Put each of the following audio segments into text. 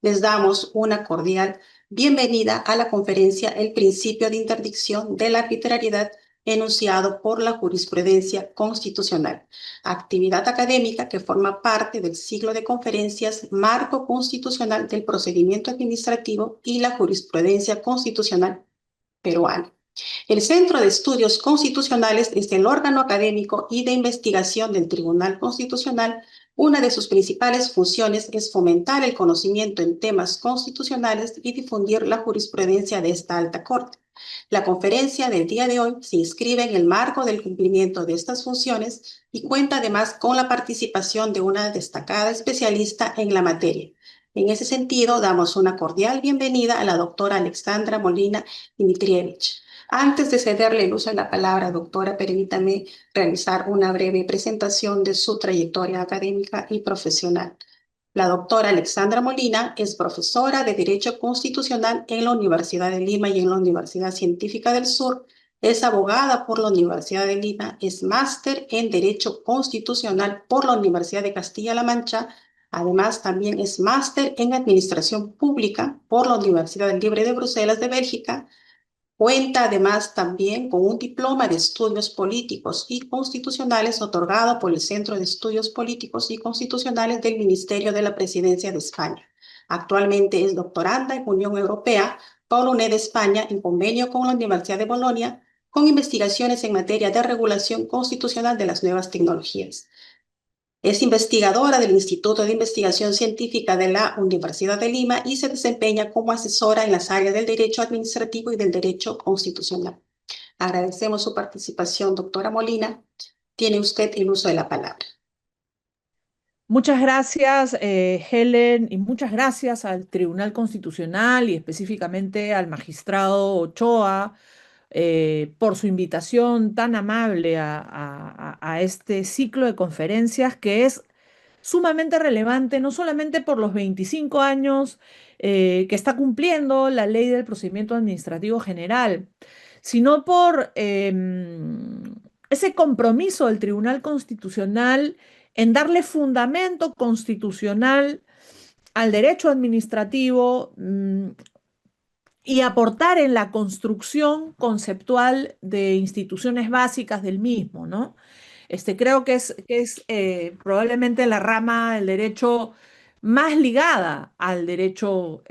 Les damos una cordial bienvenida a la conferencia El principio de interdicción de la arbitrariedad enunciado por la jurisprudencia constitucional, actividad académica que forma parte del ciclo de conferencias Marco Constitucional del Procedimiento Administrativo y la Jurisprudencia Constitucional Peruana. El Centro de Estudios Constitucionales es el órgano académico y de investigación del Tribunal Constitucional. Una de sus principales funciones es fomentar el conocimiento en temas constitucionales y difundir la jurisprudencia de esta alta corte. La conferencia del día de hoy se inscribe en el marco del cumplimiento de estas funciones y cuenta además con la participación de una destacada especialista en la materia. En ese sentido, damos una cordial bienvenida a la doctora Alexandra Molina Dmitrievich. Antes de cederle el uso de la palabra, doctora, permítame realizar una breve presentación de su trayectoria académica y profesional. La doctora Alexandra Molina es profesora de Derecho Constitucional en la Universidad de Lima y en la Universidad Científica del Sur. Es abogada por la Universidad de Lima, es máster en Derecho Constitucional por la Universidad de Castilla-La Mancha. Además, también es máster en Administración Pública por la Universidad Libre de Bruselas de Bélgica. Cuenta además también con un diploma de estudios políticos y constitucionales otorgado por el Centro de Estudios Políticos y Constitucionales del Ministerio de la Presidencia de España. Actualmente es doctoranda en Unión Europea por la UNED España en convenio con la Universidad de Bolonia con investigaciones en materia de regulación constitucional de las nuevas tecnologías. Es investigadora del Instituto de Investigación Científica de la Universidad de Lima y se desempeña como asesora en las áreas del derecho administrativo y del derecho constitucional. Agradecemos su participación, doctora Molina. Tiene usted el uso de la palabra. Muchas gracias, Helen, y muchas gracias al Tribunal Constitucional y específicamente al magistrado Ochoa por su invitación tan amable a este ciclo de conferencias que es sumamente relevante, no solamente por los 25 años que está cumpliendo la Ley del Procedimiento Administrativo General, sino por ese compromiso del Tribunal Constitucional en darle fundamento constitucional al derecho administrativo y aportar en la construcción conceptual de instituciones básicas del mismo, ¿no? Creo que es probablemente la rama del derecho más ligada al derecho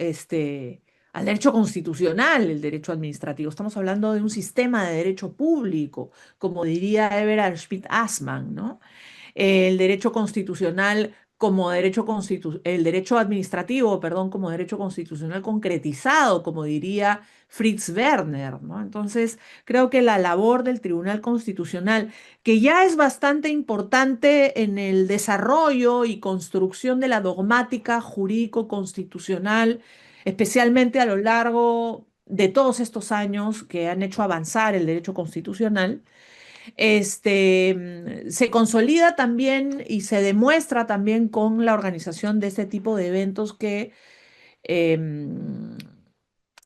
constitucional, el derecho administrativo. Estamos hablando de un sistema de derecho público, como diría Everard Schmidt-Assmann, ¿no? El derecho constitucional como el derecho administrativo, perdón, como derecho constitucional concretizado, como diría Fritz Werner, ¿no? Entonces, creo que la labor del Tribunal Constitucional, que ya es bastante importante en el desarrollo y construcción de la dogmática jurídico-constitucional, especialmente a lo largo de todos estos años que han hecho avanzar el derecho constitucional, se consolida también y se demuestra también con la organización de este tipo de eventos que em,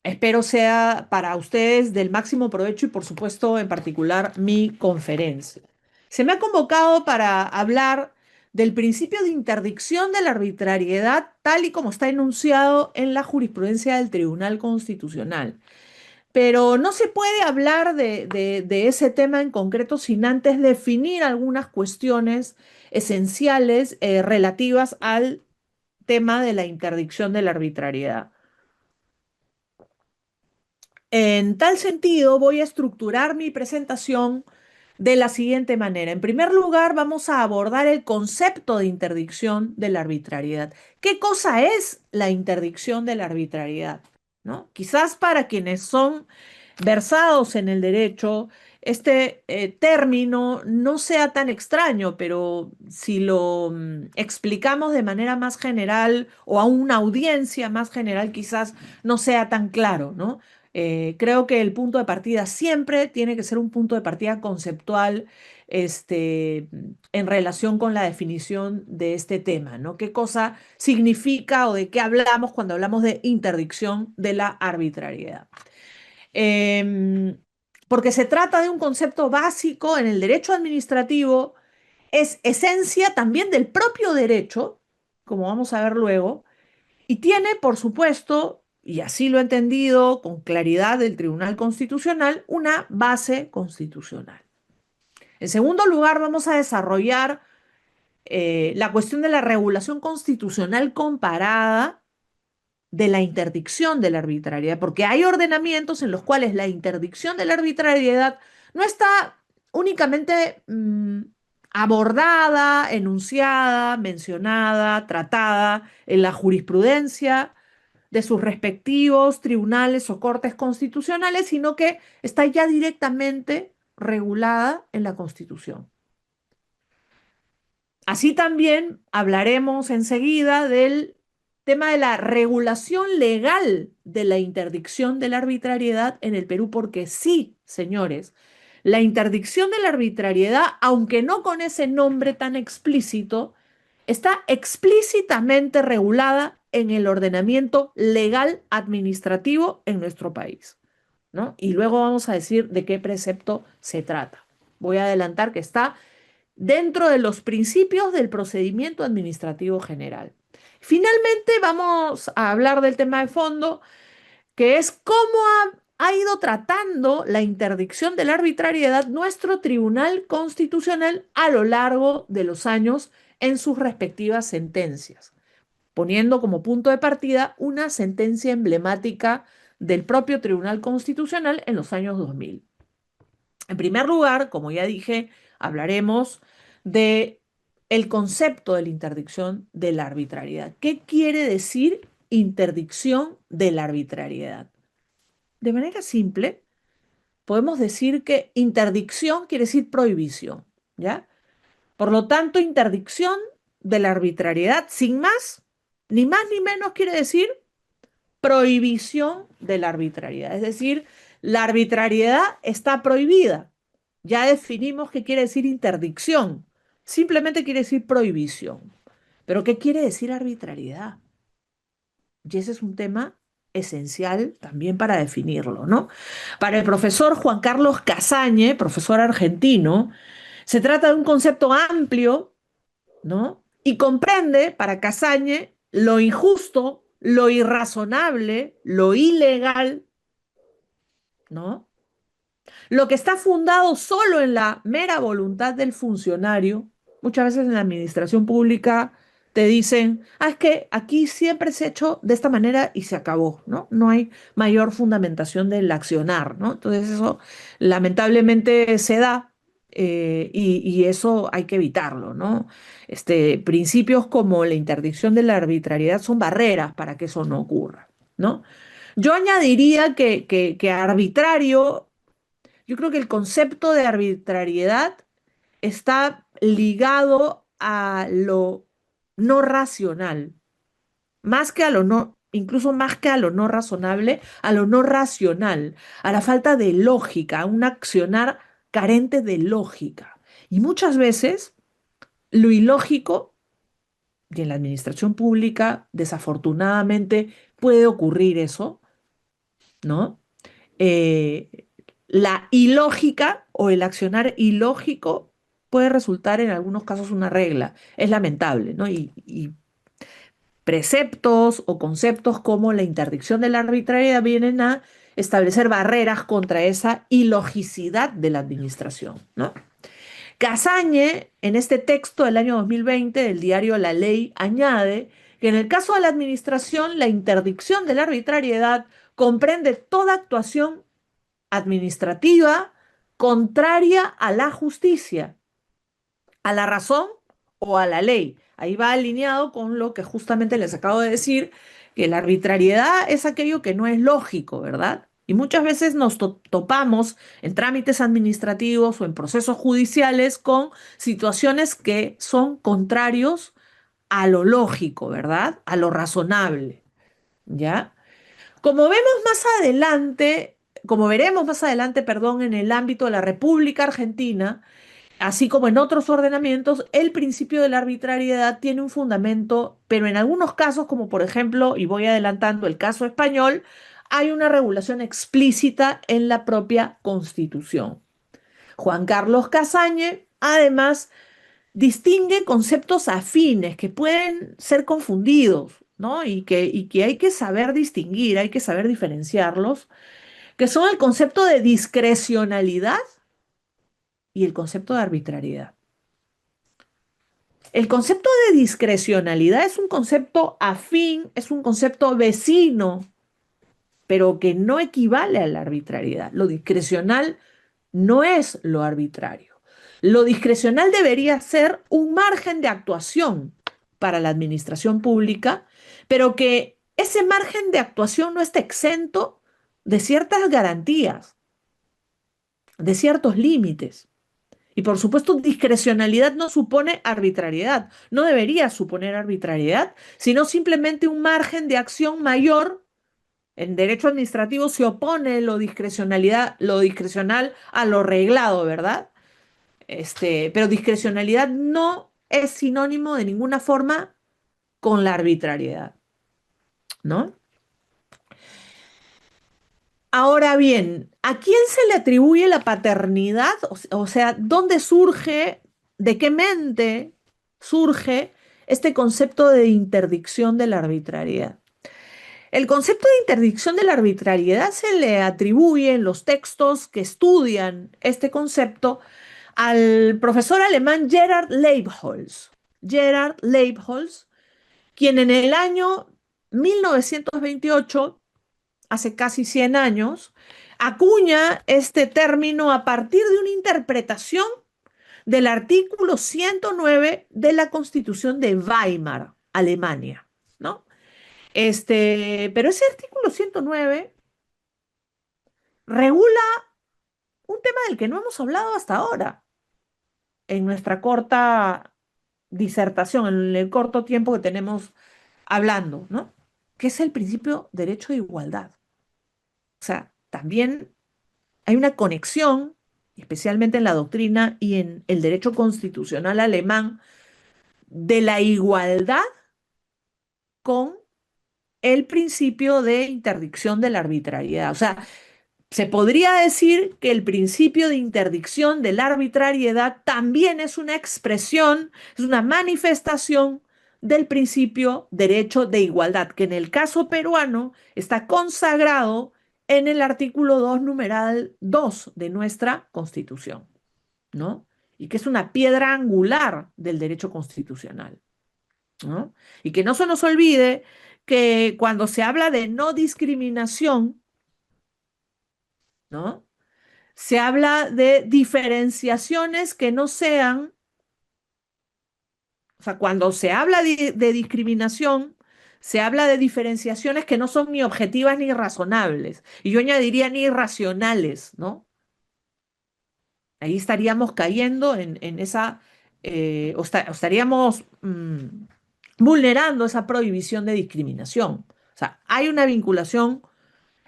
espero sea para ustedes del máximo provecho y por supuesto en particular mi conferencia. Se me ha convocado para hablar del principio de interdicción de la arbitrariedad tal y como está enunciado en la jurisprudencia del Tribunal Constitucional. Pero no se puede hablar de ese tema en concreto sin antes definir algunas cuestiones esenciales relativas al tema de la interdicción de la arbitrariedad. En tal sentido, voy a estructurar mi presentación de la siguiente manera. En primer lugar, vamos a abordar el concepto de interdicción de la arbitrariedad. ¿Qué cosa es la interdicción de la arbitrariedad? ¿No? Quizás para quienes son versados en el derecho, este término no sea tan extraño, pero si lo explicamos de manera más general o a una audiencia más general, quizás no sea tan claro, ¿no? Creo que el punto de partida siempre tiene que ser un punto de partida conceptual, en relación con la definición de este tema, ¿no? ¿Qué cosa significa o de qué hablamos cuando hablamos de interdicción de la arbitrariedad? Em, Porque se trata de un concepto básico en el derecho administrativo, es esencia también del propio derecho, como vamos a ver luego, Y tiene, por supuesto, y así lo ha entendido con claridad el Tribunal Constitucional, una base constitucional. En segundo lugar, vamos a desarrollar la cuestión de la regulación constitucional comparada de la interdicción de la arbitrariedad, porque hay ordenamientos en los cuales la interdicción de la arbitrariedad no está únicamente abordada, enunciada, mencionada, tratada en la jurisprudencia de sus respectivos tribunales o cortes constitucionales, sino que está ya directamente regulada en la Constitución. Así también hablaremos enseguida del tema de la regulación legal de la interdicción de la arbitrariedad en el Perú, porque sí, señores, la interdicción de la arbitrariedad, aunque no con ese nombre tan explícito, está explícitamente regulada en el ordenamiento legal administrativo en nuestro país, ¿no? Y luego vamos a decir de qué precepto se trata. Voy a adelantar que está dentro de los principios del procedimiento administrativo general. Finalmente vamos a hablar del tema de fondo, que es cómo ha ido tratando la interdicción de la arbitrariedad nuestro Tribunal Constitucional a lo largo de los años en sus respectivas sentencias, poniendo como punto de partida una sentencia emblemática del propio Tribunal Constitucional en los años 2000. En primer lugar, como ya dije, hablaremos de el concepto de la interdicción de la arbitrariedad. ¿Qué quiere decir interdicción de la arbitrariedad? De manera simple, podemos decir que interdicción quiere decir prohibición, ¿ya? Por lo tanto, interdicción de la arbitrariedad, sin más ni menos quiere decir prohibición de la arbitrariedad. Es decir, la arbitrariedad está prohibida. Ya definimos qué quiere decir interdicción. Simplemente quiere decir prohibición. Pero ¿qué quiere decir arbitrariedad? Y ese es un tema esencial también para definirlo, ¿no? Para el profesor Juan Carlos Casañe, profesor argentino, se trata de un concepto amplio, ¿no? Y comprende para Casañe lo injusto, lo irrazonable, lo ilegal, ¿no? Lo que está fundado solo en la mera voluntad del funcionario. Muchas veces en la administración pública te dicen, es que aquí siempre se ha hecho de esta manera y se acabó, ¿no? No hay mayor fundamentación del accionar, ¿no? Entonces eso lamentablemente se da y eso hay que evitarlo, ¿no? Principios como la interdicción de la arbitrariedad son barreras para que eso no ocurra, ¿no? Yo añadiría que arbitrario, yo creo que el concepto de arbitrariedad está ligado a lo no racional, más que a lo no, incluso más que a lo no razonable, a lo no racional, a la falta de lógica, a un accionar carente de lógica. Y muchas veces lo ilógico, y en la administración pública, desafortunadamente, puede ocurrir eso, ¿no? eh, la ilógica o el accionar ilógico puede resultar en algunos casos una regla. Es lamentable, ¿no? Y preceptos o conceptos como la interdicción de la arbitrariedad vienen a establecer barreras contra esa ilogicidad de la administración, ¿no? Casañe, en este texto del año 2020 del diario La Ley, añade que en el caso de la administración, la interdicción de la arbitrariedad comprende toda actuación administrativa contraria a la justicia, a la razón o a la ley. Ahí va alineado con lo que justamente les acabo de decir, que la arbitrariedad es aquello que no es lógico, ¿verdad? Y muchas veces nos topamos en trámites administrativos o en procesos judiciales con situaciones que son contrarios a lo lógico, ¿verdad? A lo razonable, ¿ya? Como vemos más adelante, como veremos más adelante, perdón, en el ámbito de la República Argentina, así como en otros ordenamientos, el principio de la arbitrariedad tiene un fundamento, pero en algunos casos, como por ejemplo, y voy adelantando el caso español, hay una regulación explícita en la propia Constitución. Juan Carlos Casañe, además, distingue conceptos afines que pueden ser confundidos, ¿no? Y que hay que saber distinguir, hay que saber diferenciarlos, que son el concepto de discrecionalidad y el concepto de arbitrariedad. El concepto de discrecionalidad es un concepto afín, es un concepto vecino, pero que no equivale a la arbitrariedad. Lo discrecional no es lo arbitrario. Lo discrecional debería ser un margen de actuación para la administración pública, pero que ese margen de actuación no esté exento de ciertas garantías, de ciertos límites. Y por supuesto, discrecionalidad no supone arbitrariedad, no debería suponer arbitrariedad, sino simplemente un margen de acción mayor. En derecho administrativo se opone lo discrecional a lo reglado, ¿verdad? Pero discrecionalidad no es sinónimo de ninguna forma con la arbitrariedad, ¿no? Ahora bien, ¿a quién se le atribuye la paternidad? O sea, ¿dónde surge, de qué mente surge este concepto de interdicción de la arbitrariedad? El concepto de interdicción de la arbitrariedad se le atribuye en los textos que estudian este concepto al profesor alemán Gerhard Leibholz. Gerhard Leibholz, quien en el año 1928, hace casi 100 años, acuña este término a partir de una interpretación del artículo 109 de la Constitución de Weimar, Alemania, ¿no? Pero ese artículo 109 regula un tema del que no hemos hablado hasta ahora en nuestra corta disertación, en el corto tiempo que tenemos hablando, ¿no? Que es el principio derecho de igualdad. O sea, también hay una conexión, especialmente en la doctrina y en el derecho constitucional alemán, de la igualdad con el principio de interdicción de la arbitrariedad. O sea, se podría decir que el principio de interdicción de la arbitrariedad también es una expresión, es una manifestación del principio derecho de igualdad, que en el caso peruano está consagrado en el artículo 2, numeral 2 de nuestra Constitución, ¿no? Y que es una piedra angular del derecho constitucional, ¿no? Y que no se nos olvide que cuando se habla de no discriminación, ¿no? Se habla de diferenciaciones que no sean, o sea, cuando se habla de discriminación, se habla de diferenciaciones que no son ni objetivas ni razonables. Y yo añadiría ni irracionales, ¿no? Ahí estaríamos cayendo en esa, o estaríamos vulnerando esa prohibición de discriminación. O sea, hay una vinculación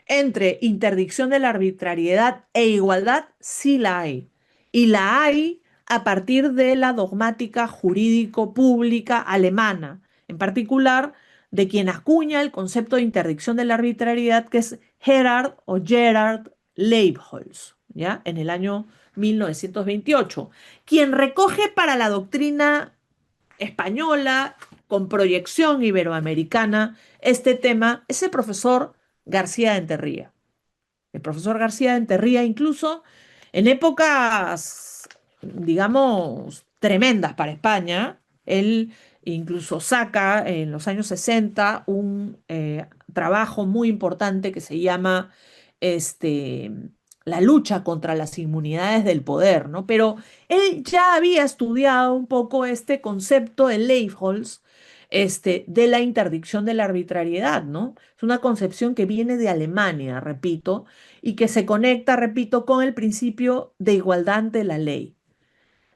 entre interdicción de la arbitrariedad e igualdad, sí la hay. Y la hay a partir de la dogmática jurídico-pública alemana, en particular de quien acuña el concepto de interdicción de la arbitrariedad, que es Gerhard Leibholz, ¿ya? En el año 1928, quien recoge para la doctrina española con proyección iberoamericana este tema es el profesor García de Enterría. El profesor García de Enterría incluso en épocas, digamos, tremendas para España, él incluso saca en los años 60 un trabajo muy importante que se llama este, La lucha contra las inmunidades del poder, ¿no? Pero él ya había estudiado un poco este concepto de Leibholz, de la interdicción de la arbitrariedad, ¿no? Es una concepción que viene de Alemania, repito, y que se conecta, repito, con el principio de igualdad ante la ley.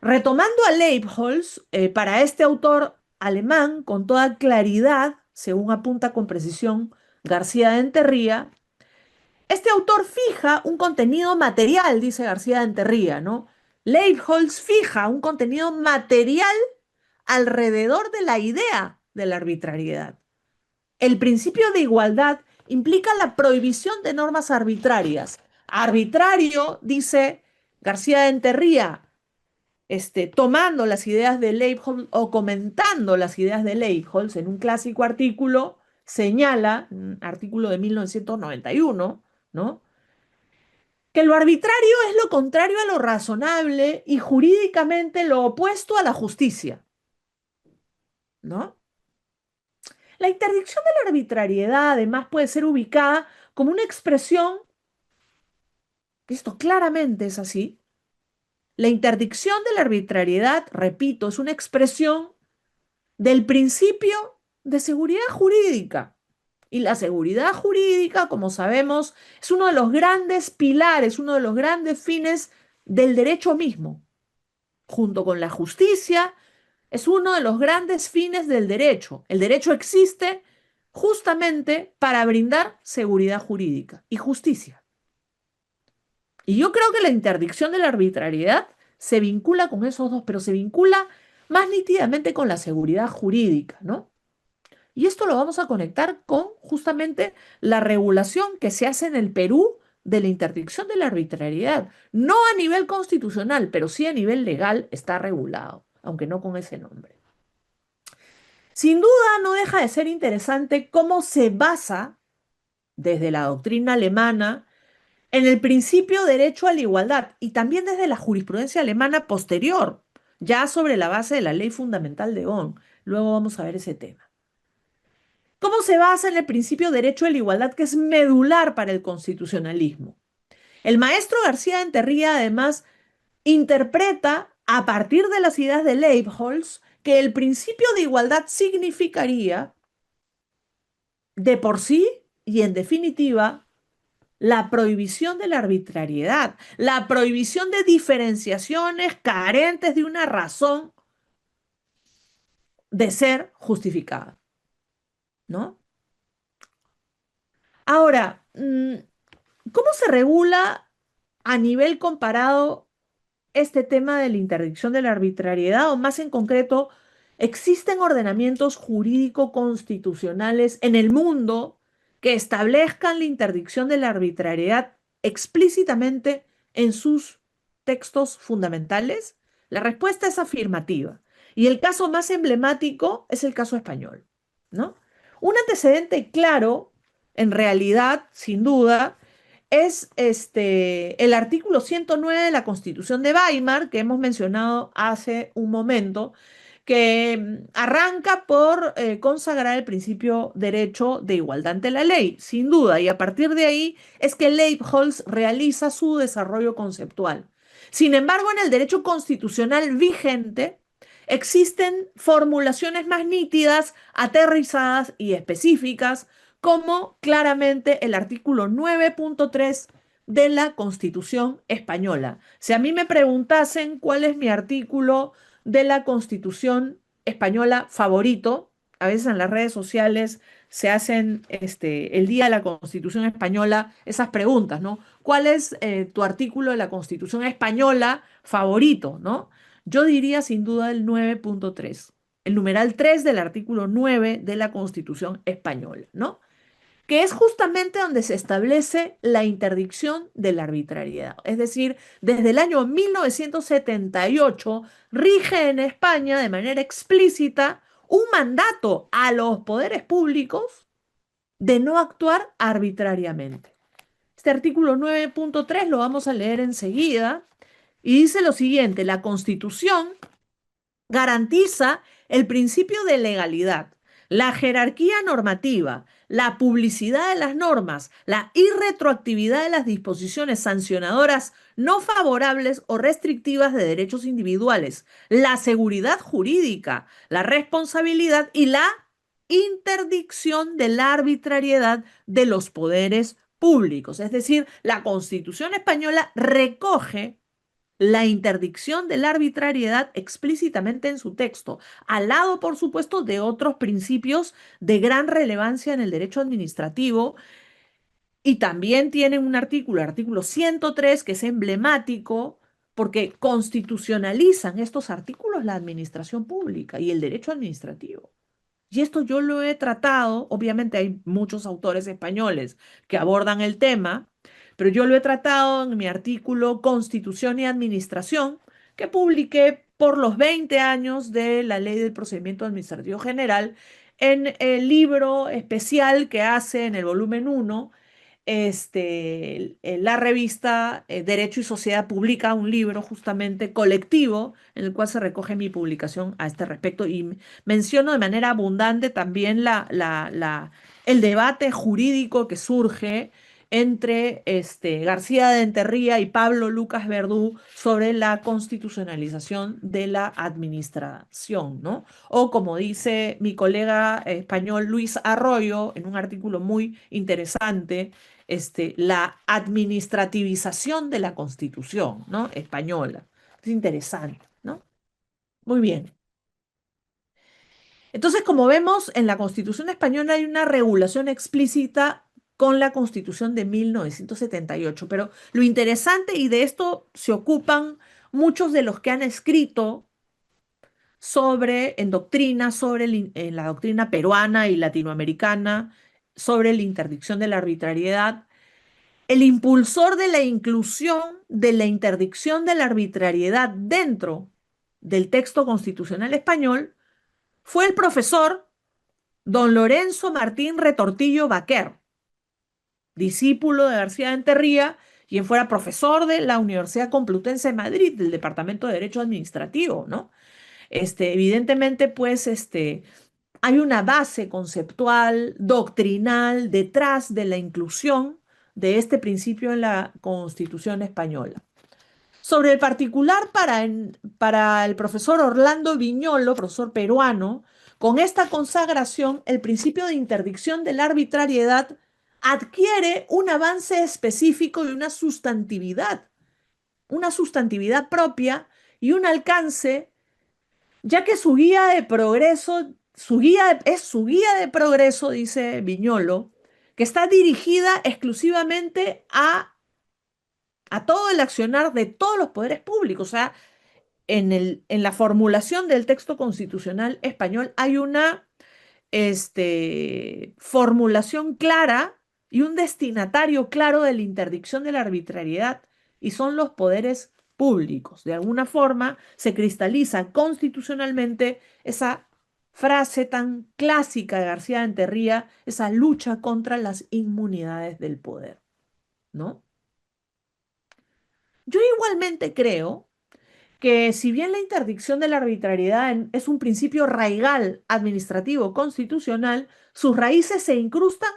Retomando a Leibholz, para este autor alemán, con toda claridad, según apunta con precisión García de Enterría, este autor fija un contenido material, dice García de Enterría, ¿no? Leibholz fija un contenido material alrededor de la idea de la arbitrariedad. El principio de igualdad implica la prohibición de normas arbitrarias. Arbitrario, dice García de Enterría, tomando las ideas de Leibholz o comentando las ideas de Leibholz en un clásico artículo, señala, un artículo de 1991, ¿no? Que lo arbitrario es lo contrario a lo razonable y jurídicamente lo opuesto a la justicia, ¿no? La interdicción de la arbitrariedad, además, puede ser ubicada como una expresión, esto claramente es así, la interdicción de la arbitrariedad, repito, es una expresión del principio de seguridad jurídica. Y la seguridad jurídica, como sabemos, es uno de los grandes pilares, uno de los grandes fines del derecho mismo. Junto con la justicia, es uno de los grandes fines del derecho. El derecho existe justamente para brindar seguridad jurídica y justicia. Y yo creo que la interdicción de la arbitrariedad se vincula con esos dos, pero se vincula más nítidamente con la seguridad jurídica, ¿no? Y esto lo vamos a conectar con justamente la regulación que se hace en el Perú de la interdicción de la arbitrariedad. No a nivel constitucional, pero sí a nivel legal está regulado, aunque no con ese nombre. Sin duda no deja de ser interesante cómo se basa desde la doctrina alemana en el principio derecho a la igualdad y también desde la jurisprudencia alemana posterior, ya sobre la base de la ley fundamental de Bonn. Luego vamos a ver ese tema. ¿Cómo se basa en el principio derecho a la igualdad que es medular para el constitucionalismo? El maestro García de Enterría además interpreta a partir de las ideas de Leibholz que el principio de igualdad significaría de por sí y en definitiva la prohibición de la arbitrariedad, la prohibición de diferenciaciones carentes de una razón de ser justificada, ¿no? Ahora, ¿cómo se regula a nivel comparado este tema de la interdicción de la arbitrariedad? O más en concreto, ¿existen ordenamientos jurídico-constitucionales en el mundo que establezcan la interdicción de la arbitrariedad explícitamente en sus textos fundamentales? La respuesta es afirmativa. Y el caso más emblemático es el caso español, ¿no? Un antecedente claro, en realidad, sin duda, es el artículo 109 de la Constitución de Weimar, que hemos mencionado hace un momento, que arranca por consagrar el principio derecho de igualdad ante la ley, sin duda, y a partir de ahí es que Leibholz realiza su desarrollo conceptual. Sin embargo, en el derecho constitucional vigente existen formulaciones más nítidas, aterrizadas y específicas, como claramente el artículo 9.3 de la Constitución española. Si a mí me preguntasen cuál es mi artículo de la Constitución española favorito, a veces en las redes sociales se hacen el Día de la Constitución Española esas preguntas, ¿no? ¿Cuál es tu artículo de la Constitución Española favorito, ¿no? Yo diría sin duda el 9.3, el numeral 3 del artículo 9 de la Constitución Española, ¿no? Que es justamente donde se establece la interdicción de la arbitrariedad. Es decir, desde el año 1978 rige en España de manera explícita un mandato a los poderes públicos de no actuar arbitrariamente. Este artículo 9.3 lo vamos a leer enseguida y dice lo siguiente: la Constitución garantiza el principio de legalidad, la jerarquía normativa, la publicidad de las normas, la irretroactividad de las disposiciones sancionadoras no favorables o restrictivas de derechos individuales, la seguridad jurídica, la responsabilidad y la interdicción de la arbitrariedad de los poderes públicos. Es decir, la Constitución española recoge la interdicción de la arbitrariedad explícitamente en su texto, al lado, por supuesto, de otros principios de gran relevancia en el derecho administrativo. Y también tiene un artículo, el artículo 103, que es emblemático porque constitucionalizan estos artículos la administración pública y el derecho administrativo. Y esto yo lo he tratado, obviamente hay muchos autores españoles que abordan el tema, pero yo lo he tratado en mi artículo Constitución y Administración, que publiqué por los 20 años de la Ley del Procedimiento Administrativo General, en el libro especial que hace en el volumen uno, la revista Derecho y Sociedad publica un libro justamente colectivo en el cual se recoge mi publicación a este respecto y menciono de manera abundante también el debate jurídico que surge entre García de Enterría y Pablo Lucas Verdú sobre la constitucionalización de la administración, ¿no? O como dice mi colega español Luis Arroyo en un artículo muy interesante, la administrativización de la Constitución, ¿no? Española. Es interesante, ¿no? Muy bien. Entonces, como vemos, en la Constitución española hay una regulación explícita con la Constitución de 1978, pero lo interesante, y de esto se ocupan muchos de los que han escrito en doctrina, en la doctrina peruana y latinoamericana, sobre la interdicción de la arbitrariedad. El impulsor de la inclusión de la interdicción de la arbitrariedad dentro del texto constitucional español fue el profesor don Lorenzo Martín Retortillo Baquer, discípulo de García de Enterría, quien fuera profesor de la Universidad Complutense de Madrid, del Departamento de Derecho Administrativo, ¿no? Evidentemente, pues, hay una base conceptual, doctrinal, detrás de la inclusión de este principio en la Constitución española. Sobre el particular para el profesor Orlando Viñolo, profesor peruano, con esta consagración, el principio de interdicción de la arbitrariedad adquiere un avance específico y una sustantividad propia y un alcance, ya que su guía de progreso, es su guía de progreso, dice Viñolo, que está dirigida exclusivamente a todo el accionar de todos los poderes públicos. O sea, en la formulación del texto constitucional español hay una formulación clara y un destinatario claro de la interdicción de la arbitrariedad, y son los poderes públicos. De alguna forma se cristaliza constitucionalmente esa frase tan clásica de García de Enterría, esa lucha contra las inmunidades del poder, ¿no? Yo igualmente creo que si bien la interdicción de la arbitrariedad es un principio raigal administrativo constitucional, sus raíces se incrustan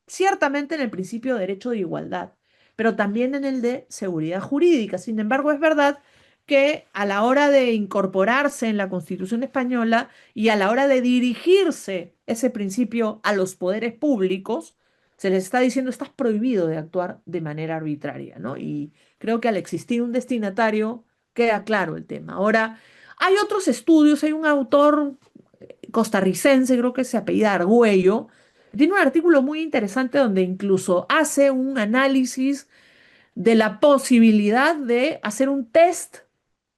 ciertamente en el principio de derecho de igualdad, pero también en el de seguridad jurídica. Sin embargo, es verdad que a la hora de incorporarse en la Constitución española y a la hora de dirigirse ese principio a los poderes públicos, se les está diciendo: estás prohibido de actuar de manera arbitraria, ¿no? Y creo que al existir un destinatario queda claro el tema. Ahora, hay otros estudios, hay un autor costarricense, creo que se apellida Argüello, tiene un artículo muy interesante donde incluso hace un análisis de la posibilidad de hacer un test,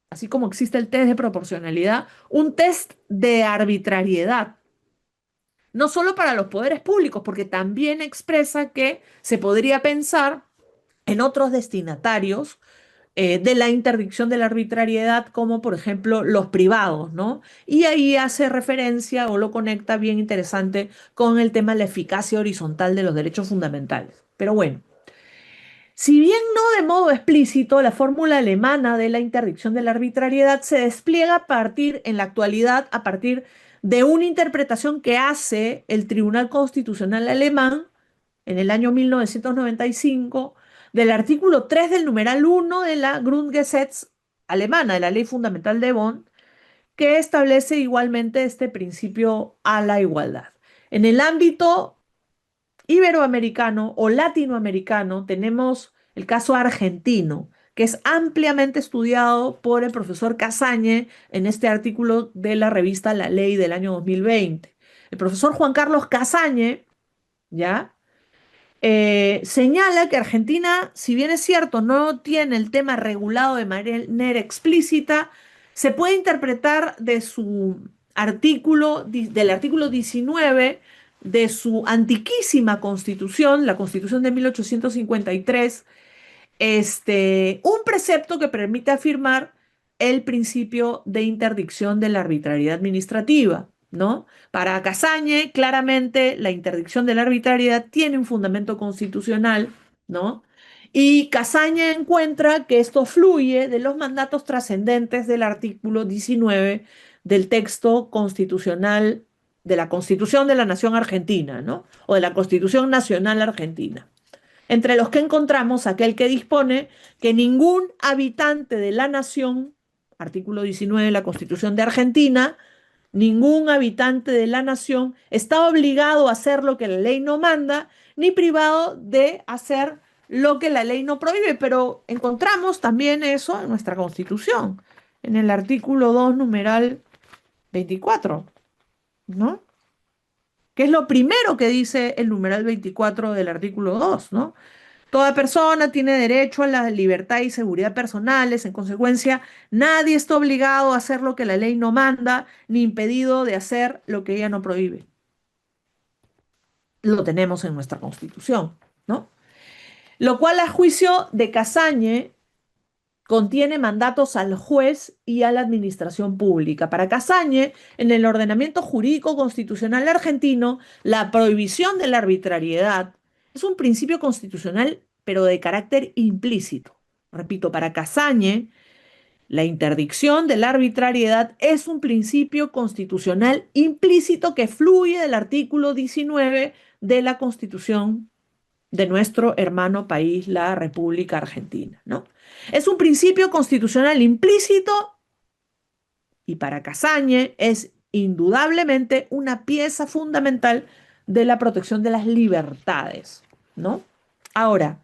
así como existe el test de proporcionalidad, un test de arbitrariedad, no solo para los poderes públicos, porque también expresa que se podría pensar en otros destinatarios de la interdicción de la arbitrariedad, como por ejemplo los privados, ¿no? Y ahí hace referencia o lo conecta bien interesante con el tema de la eficacia horizontal de los derechos fundamentales. Pero bueno, si bien no de modo explícito, la fórmula alemana de la interdicción de la arbitrariedad se despliega en la actualidad a partir de una interpretación que hace el Tribunal Constitucional alemán en el año 1995 del artículo 3 del numeral 1 de la Grundgesetz alemana, de la Ley Fundamental de Bonn, que establece igualmente este principio a la igualdad. En el ámbito iberoamericano o latinoamericano tenemos el caso argentino, que es ampliamente estudiado por el profesor Casañe en este artículo de la revista La Ley del año 2020. El profesor Juan Carlos Casañe, ¿ya? Señala que Argentina, si bien es cierto, no tiene el tema regulado de manera explícita, se puede interpretar del artículo 19 de su antiquísima constitución, la constitución de 1853, un precepto que permite afirmar el principio de interdicción de la arbitrariedad administrativa. ¿no? Para Casañe, claramente la interdicción de la arbitrariedad tiene un fundamento constitucional, ¿no? Y Casaña encuentra que esto fluye de los mandatos trascendentes del artículo 19 del texto constitucional de la Constitución de la Nación Argentina, ¿no? O de la Constitución Nacional Argentina, entre los que encontramos aquel que dispone que ningún habitante de la nación, artículo 19 de la Constitución de Argentina, ningún habitante de la nación está obligado a hacer lo que la ley no manda, ni privado de hacer lo que la ley no prohíbe, pero encontramos también eso en nuestra Constitución, en el artículo 2, numeral 24, ¿no? Que es lo primero que dice el numeral 24 del artículo 2, ¿no? Toda persona tiene derecho a la libertad y seguridad personales. En consecuencia, nadie está obligado a hacer lo que la ley no manda, ni impedido de hacer lo que ella no prohíbe. Lo tenemos en nuestra Constitución, ¿no? Lo cual, a juicio de Casañe, contiene mandatos al juez y a la administración pública. Para Casañe, en el ordenamiento jurídico constitucional argentino, la prohibición de la arbitrariedad es un principio constitucional, pero de carácter implícito. Repito, para Casañe, la interdicción de la arbitrariedad es un principio constitucional implícito que fluye del artículo 19 de la Constitución de nuestro hermano país, la República Argentina, ¿no? Es un principio constitucional implícito y para Casañe es indudablemente una pieza fundamental de la protección de las libertades, ¿no? Ahora,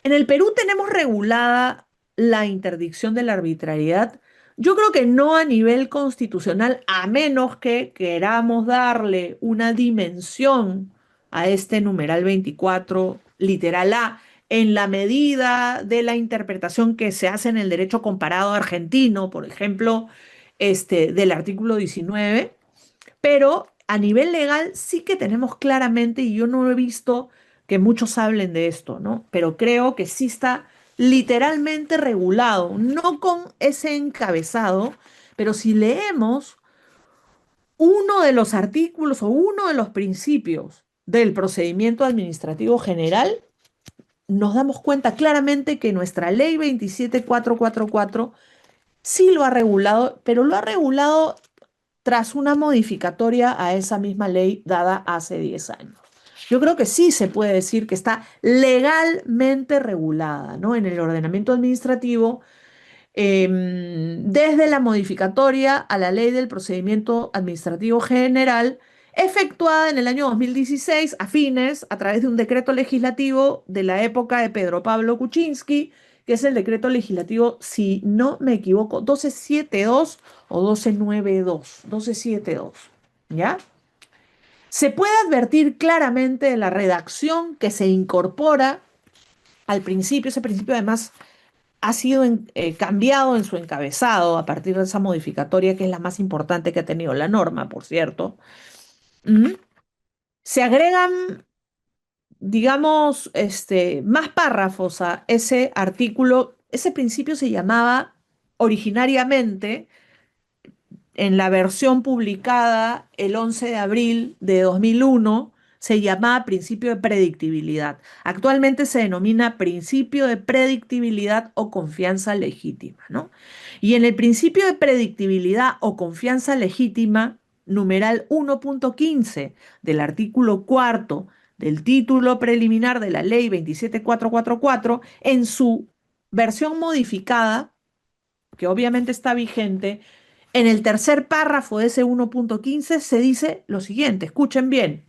en el Perú tenemos regulada la interdicción de la arbitrariedad. Yo creo que no a nivel constitucional, a menos que queramos darle una dimensión a este numeral 24, literal A, en la medida de la interpretación que se hace en el derecho comparado argentino, por ejemplo, del artículo 19, pero a nivel legal sí que tenemos claramente, y yo no he visto que muchos hablen de esto, ¿no? Pero creo que sí está literalmente regulado, no con ese encabezado, pero si leemos uno de los artículos o uno de los principios del procedimiento administrativo general, nos damos cuenta claramente que nuestra ley 27444 sí lo ha regulado, pero lo ha regulado tras una modificatoria a esa misma ley dada hace 10 años. Yo creo que sí se puede decir que está legalmente regulada, ¿no? En el ordenamiento administrativo, desde la modificatoria a la ley del procedimiento administrativo general, efectuada en el año 2016 a fines a través de un decreto legislativo de la época de Pedro Pablo Kuczynski, que es el decreto legislativo, si no me equivoco, 1272 o 1292, 1272, ¿ya? Se puede advertir claramente de la redacción que se incorpora al principio. Ese principio además ha sido cambiado en su encabezado a partir de esa modificatoria, que es la más importante que ha tenido la norma, por cierto. ¿Mm? Se agregan, digamos, más párrafos a ese artículo. Ese principio se llamaba originariamente, en la versión publicada el 11 de abril de 2001, se llamaba principio de predictibilidad. Actualmente se denomina principio de predictibilidad o confianza legítima, ¿no? Y en el principio de predictibilidad o confianza legítima, numeral 1.15 del artículo cuarto del título preliminar de la ley 27444, en su versión modificada, que obviamente está vigente, en el tercer párrafo de ese 1.15 se dice lo siguiente, escuchen bien: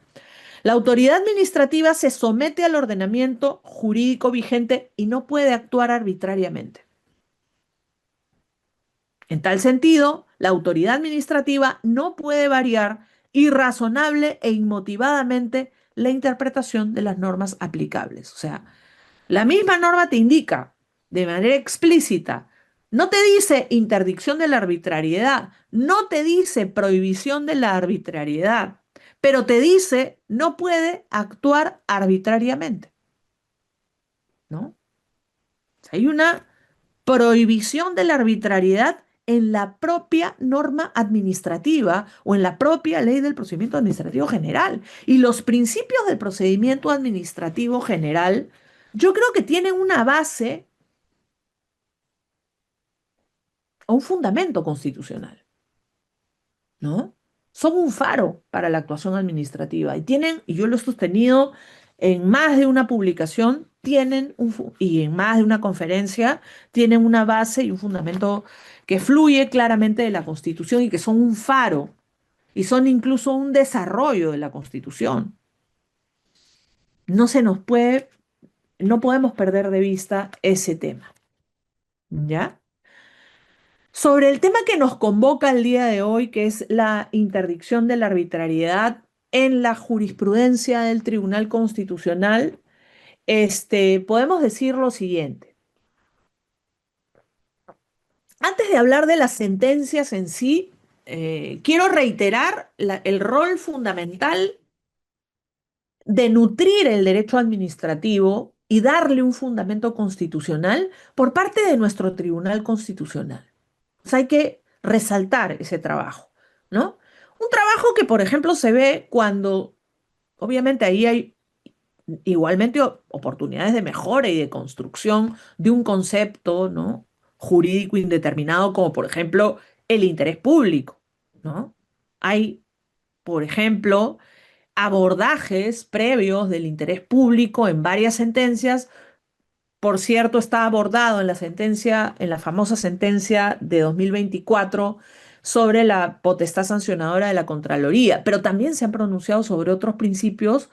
la autoridad administrativa se somete al ordenamiento jurídico vigente y no puede actuar arbitrariamente. En tal sentido, la autoridad administrativa no puede variar irrazonable e inmotivadamente la interpretación de las normas aplicables. O sea, la misma norma te indica de manera explícita, no te dice interdicción de la arbitrariedad, no te dice prohibición de la arbitrariedad, pero te dice no puede actuar arbitrariamente, ¿no? O sea, hay una prohibición de la arbitrariedad en la propia norma administrativa o en la propia ley del procedimiento administrativo general. Y los principios del procedimiento administrativo general, yo creo que tienen una base o un fundamento constitucional, ¿no? Son un faro para la actuación administrativa y tienen, y yo lo he sostenido en más de una publicación, y en más de una conferencia, tienen una base y un fundamento que fluye claramente de la Constitución y que son un faro y son incluso un desarrollo de la Constitución. No se nos puede, no podemos perder de vista ese tema, ¿ya? Sobre el tema que nos convoca el día de hoy, que es la interdicción de la arbitrariedad en la jurisprudencia del Tribunal Constitucional, podemos decir lo siguiente. Antes de hablar de las sentencias en sí, quiero reiterar el rol fundamental de nutrir el derecho administrativo y darle un fundamento constitucional por parte de nuestro Tribunal Constitucional. O sea, hay que resaltar ese trabajo, ¿no? Un trabajo que, por ejemplo, se ve cuando, obviamente, ahí hay igualmente oportunidades de mejora y de construcción de un concepto, ¿no? Jurídico indeterminado, como por ejemplo el interés público, ¿no? Hay, por ejemplo, abordajes previos del interés público en varias sentencias. Por cierto, está abordado en la sentencia, en la famosa sentencia de 2024 sobre la potestad sancionadora de la Contraloría, pero también se han pronunciado sobre otros principios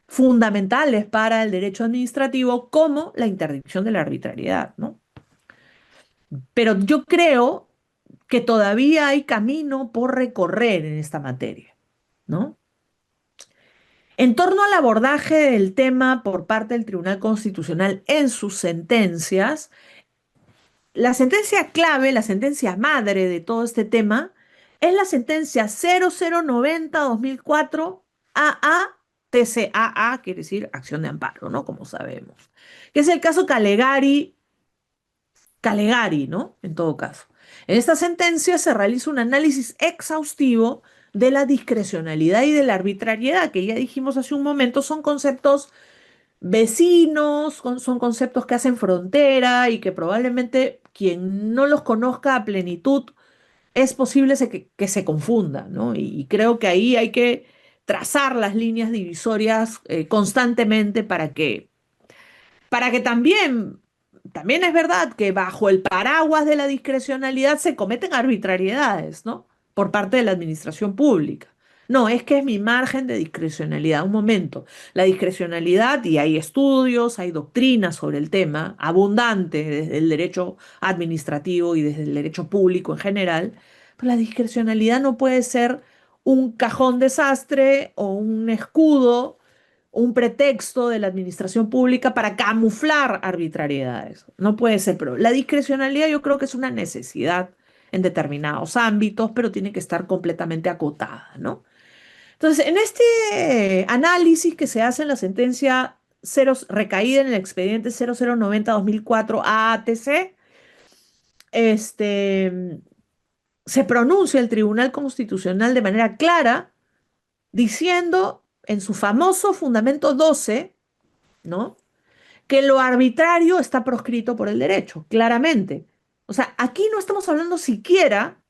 fundamentales para el derecho administrativo, como la interdicción de la arbitrariedad, ¿no? Pero yo creo que todavía hay camino por recorrer en esta materia, ¿no? En torno al abordaje del tema por parte del Tribunal Constitucional en sus sentencias, la sentencia clave, la sentencia madre de todo este tema, es la sentencia 0090-2004 AA TCAA, quiere decir acción de amparo, ¿no? Como sabemos. Que es el caso Calegari, Calegari, ¿no? En todo caso. En esta sentencia se realiza un análisis exhaustivo de la discrecionalidad y de la arbitrariedad, que ya dijimos hace un momento, son conceptos vecinos, son conceptos que hacen frontera y que probablemente quien no los conozca a plenitud es posible que se confunda, ¿no? Y creo que ahí hay que trazar las líneas divisorias constantemente para que también es verdad que bajo el paraguas de la discrecionalidad se cometen arbitrariedades, ¿no? Por parte de la administración pública. No, es que es mi margen de discrecionalidad. Un momento. La discrecionalidad, y hay estudios, hay doctrinas sobre el tema, abundante desde el derecho administrativo y desde el derecho público en general, pero la discrecionalidad no puede ser un cajón desastre o un escudo, un pretexto de la administración pública para camuflar arbitrariedades. No puede ser, pero la discrecionalidad yo creo que es una necesidad en determinados ámbitos, pero tiene que estar completamente acotada, ¿no? Entonces, en este análisis que se hace en la sentencia recaída en el expediente 0090-2004 AATC, se pronuncia el Tribunal Constitucional de manera clara, diciendo en su famoso fundamento 12, ¿no? Que lo arbitrario está proscrito por el derecho, claramente. O sea, aquí no estamos hablando siquiera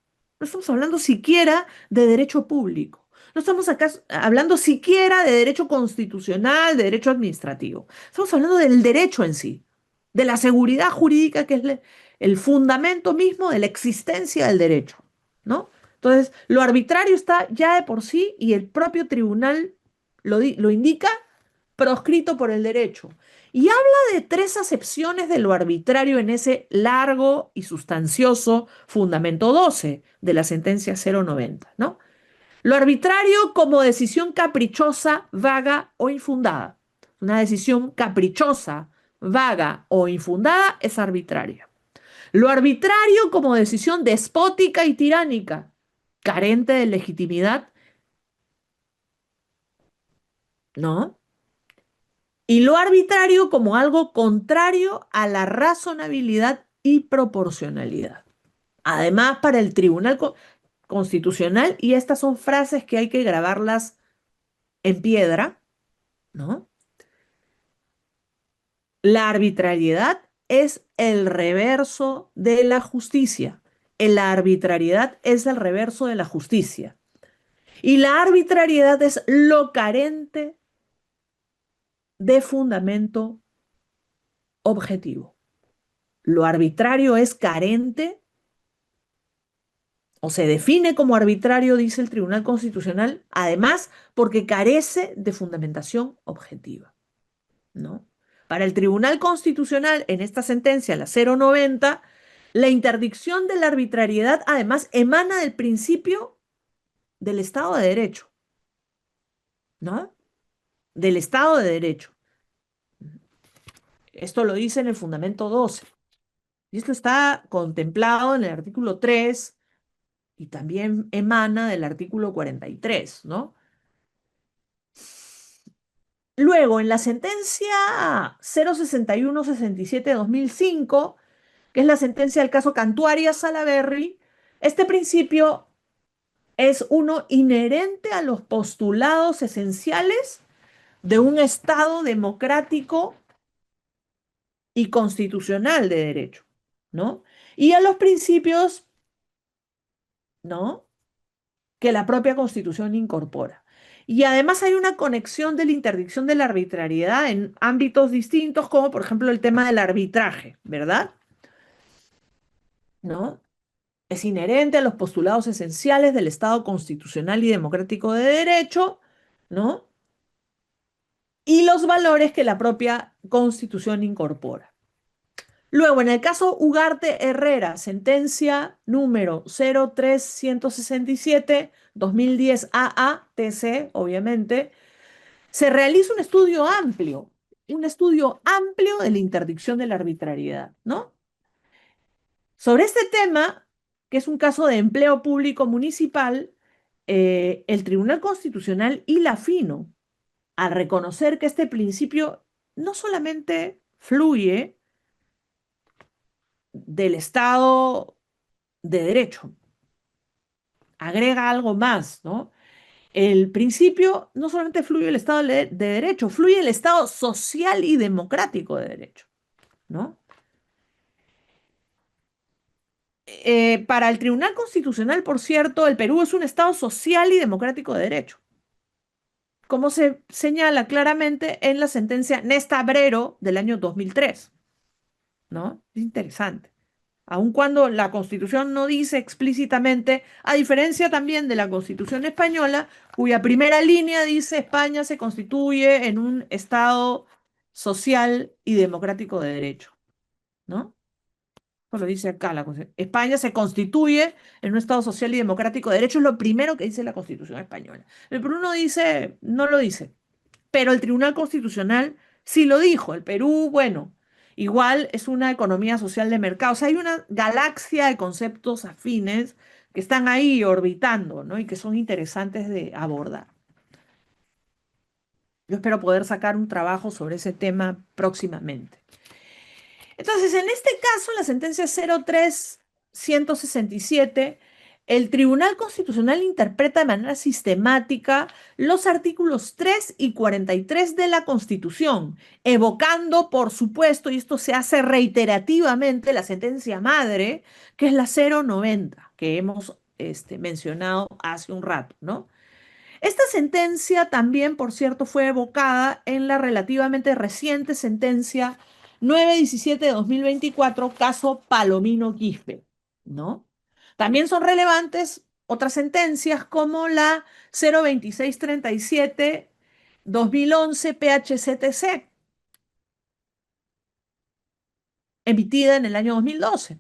de derecho público. No estamos acá hablando siquiera de derecho constitucional, de derecho administrativo. Estamos hablando del derecho en sí, de la seguridad jurídica que es el fundamento mismo de la existencia del derecho, ¿no? Entonces, lo arbitrario está ya de por sí y el propio tribunal lo indica proscrito por el derecho. Y habla de tres acepciones de lo arbitrario en ese largo y sustancioso fundamento 12 de la sentencia 090, ¿no? Lo arbitrario como decisión caprichosa, vaga o infundada. Una decisión caprichosa, vaga o infundada es arbitraria. Lo arbitrario como decisión despótica y tiránica, carente de legitimidad, ¿no? Y lo arbitrario como algo contrario a la razonabilidad y proporcionalidad. Además, para el Tribunal Constitucional, y estas son frases que hay que grabarlas en piedra, ¿no? La arbitrariedad es el reverso de la justicia. La arbitrariedad es el reverso de la justicia. Y la arbitrariedad es lo carente de fundamento objetivo. Lo arbitrario es carente o se define como arbitrario, dice el Tribunal Constitucional, además porque carece de fundamentación objetiva, ¿no? Para el Tribunal Constitucional, en esta sentencia, la 090, la interdicción de la arbitrariedad además emana del principio del Estado de Derecho, ¿no? Del Estado de Derecho. Esto lo dice en el fundamento 12. Y esto está contemplado en el artículo 3 y también emana del artículo 43, ¿no? Luego, en la sentencia 06167-2005, que es la sentencia del caso Cantuarias-Salaverry, este principio es uno inherente a los postulados esenciales de un Estado democrático y constitucional de derecho, ¿no? Y a los principios, ¿no?, que la propia Constitución incorpora. Y además hay una conexión de la interdicción de la arbitrariedad en ámbitos distintos, como por ejemplo el tema del arbitraje, ¿verdad? ¿No? Es inherente a los postulados esenciales del Estado constitucional y democrático de derecho, ¿no? Y los valores que la propia Constitución incorpora. Luego, en el caso Ugarte Herrera, sentencia número 03167, 2010 AA-TC, obviamente, se realiza un estudio amplio de la interdicción de la arbitrariedad, ¿no? Sobre este tema, que es un caso de empleo público municipal, el Tribunal Constitucional y la FINO, al reconocer que este principio no solamente fluye del Estado de Derecho, agrega algo más, ¿no? El principio no solamente fluye el Estado de Derecho, fluye el Estado social y democrático de Derecho, ¿no? Para el Tribunal Constitucional, por cierto, el Perú es un Estado social y democrático de derecho, como se señala claramente en la sentencia Nesta Abrero del año 2003, ¿no? Es interesante. Aun cuando la Constitución no dice explícitamente, a diferencia también de la Constitución española, cuya primera línea dice España se constituye en un Estado social y democrático de derecho, ¿no? Pues lo dice acá la Constitución. España se constituye en un Estado social y democrático de derecho, es lo primero que dice la Constitución española. El Perú no dice, no lo dice, pero el Tribunal Constitucional sí lo dijo. El Perú, bueno, igual es una economía social de mercado. O sea, hay una galaxia de conceptos afines que están ahí orbitando, ¿no? Y que son interesantes de abordar. Yo espero poder sacar un trabajo sobre ese tema próximamente. Entonces, en este caso, en la sentencia 03167, el Tribunal Constitucional interpreta de manera sistemática los artículos 3 y 43 de la Constitución, evocando, por supuesto, y esto se hace reiterativamente, la sentencia madre, que es la 090, que hemos mencionado hace un rato, ¿no? Esta sentencia también, por cierto, fue evocada en la relativamente reciente sentencia 917-2024, caso Palomino Quispe, ¿no? También son relevantes otras sentencias como la 02637-2011 PHCTC, emitida en el año 2012.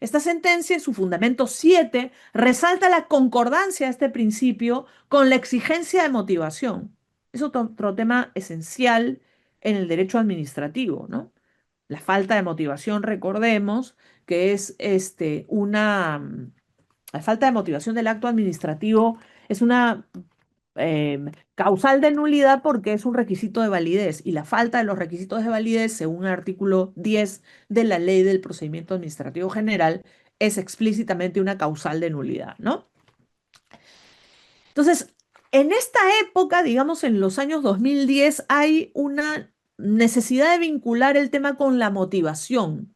Esta sentencia, en su fundamento 7, resalta la concordancia de este principio con la exigencia de motivación. Es otro tema esencial en el derecho administrativo, ¿no? La falta de motivación, recordemos, que es la falta de motivación del acto administrativo es una causal de nulidad porque es un requisito de validez y la falta de los requisitos de validez, según el artículo 10 de la Ley del Procedimiento Administrativo General, es explícitamente una causal de nulidad, ¿no? Entonces, en esta época, digamos en los años 2010, hay una necesidad de vincular el tema con la motivación,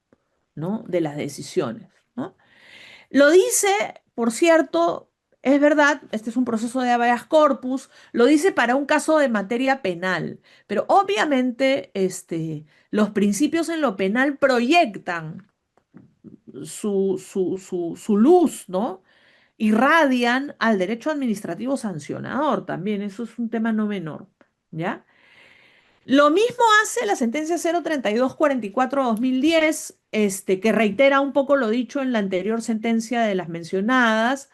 ¿no? De las decisiones, ¿no? Lo dice, por cierto, es verdad, este es un proceso de habeas corpus, lo dice para un caso de materia penal, pero obviamente los principios en lo penal proyectan su luz, ¿no? Irradian al derecho administrativo sancionador también, eso es un tema no menor, ¿ya? Lo mismo hace la sentencia 03244-2010, que reitera un poco lo dicho en la anterior sentencia de las mencionadas,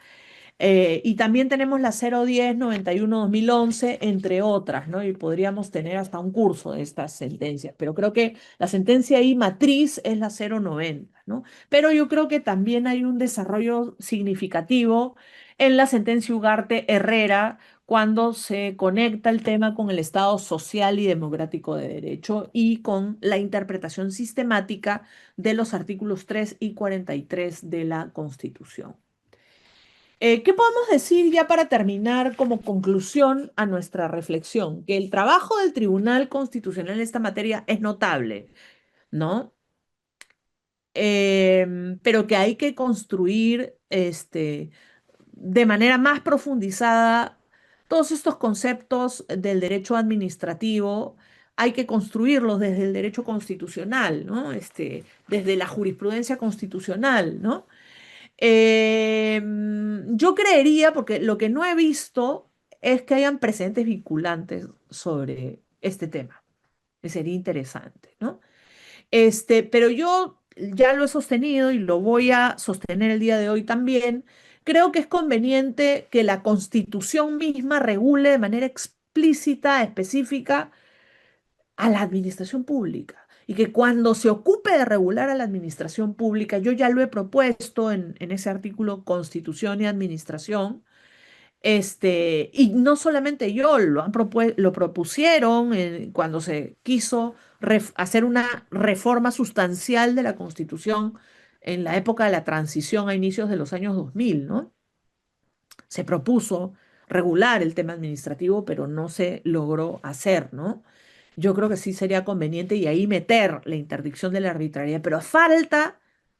y también tenemos la 010-91-2011, entre otras, ¿no? Y podríamos tener hasta un curso de estas sentencias, pero creo que la sentencia ahí matriz es la 090, ¿no? Pero yo creo que también hay un desarrollo significativo en la sentencia Ugarte Herrera cuando se conecta el tema con el Estado social y democrático de derecho y con la interpretación sistemática de los artículos 3 y 43 de la Constitución. ¿Qué podemos decir ya para terminar como conclusión a nuestra reflexión? Que el trabajo del Tribunal Constitucional en esta materia es notable, ¿no? Pero que hay que construir de manera más profundizada todos estos conceptos del derecho administrativo. Hay que construirlos desde el derecho constitucional, ¿no? Desde la jurisprudencia constitucional, ¿no? Yo creería, porque lo que no he visto es que hayan precedentes vinculantes sobre este tema, que sería interesante, ¿no? Pero yo ya lo he sostenido y lo voy a sostener el día de hoy también. Creo que es conveniente que la Constitución misma regule de manera explícita, específica, a la administración pública. Y que cuando se ocupe de regular a la administración pública, yo ya lo he propuesto en ese artículo Constitución y Administración, y no solamente yo, lo propusieron cuando se quiso hacer una reforma sustancial de la Constitución en la época de la transición a inicios de los años 2000, ¿no? Se propuso regular el tema administrativo, pero no se logró hacer, ¿no? Yo creo que sí sería conveniente y ahí meter la interdicción de la arbitrariedad, pero a falta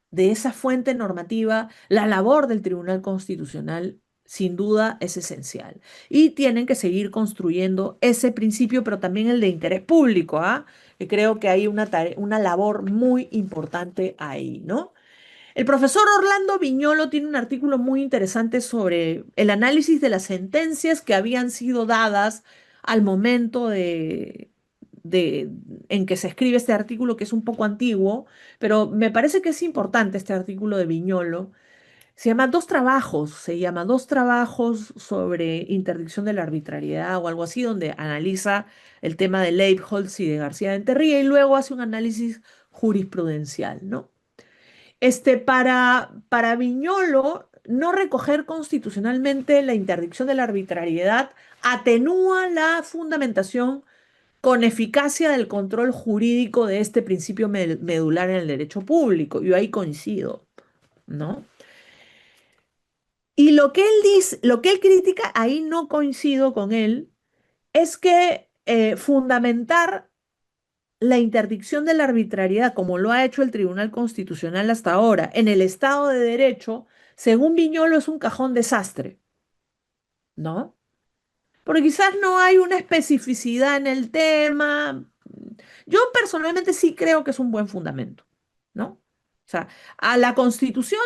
de esa fuente normativa, la labor del Tribunal Constitucional sin duda es esencial. Y tienen que seguir construyendo ese principio, pero también el de interés público, ¿ah? Que creo que hay una labor muy importante ahí, ¿no? El profesor Orlando Viñolo tiene un artículo muy interesante sobre el análisis de las sentencias que habían sido dadas al momento de- en que se escribe este artículo, que es un poco antiguo, pero me parece que es importante este artículo de Viñolo. Se llama Dos trabajos sobre interdicción de la arbitrariedad o algo así, donde analiza el tema de Leibholz y de García de Enterría y luego hace un análisis jurisprudencial, ¿no? Para Viñolo, no recoger constitucionalmente la interdicción de la arbitrariedad atenúa la fundamentación con eficacia del control jurídico de este principio medular en el derecho público. Yo ahí coincido, ¿no? Y lo que él dice, lo que él critica, ahí no coincido con él, es que fundamentar la interdicción de la arbitrariedad, como lo ha hecho el Tribunal Constitucional hasta ahora, en el Estado de Derecho, según Viñolo, es un cajón desastre, ¿no? Porque quizás no hay una especificidad en el tema. Yo personalmente sí creo que es un buen fundamento, ¿no? O sea, a la Constitución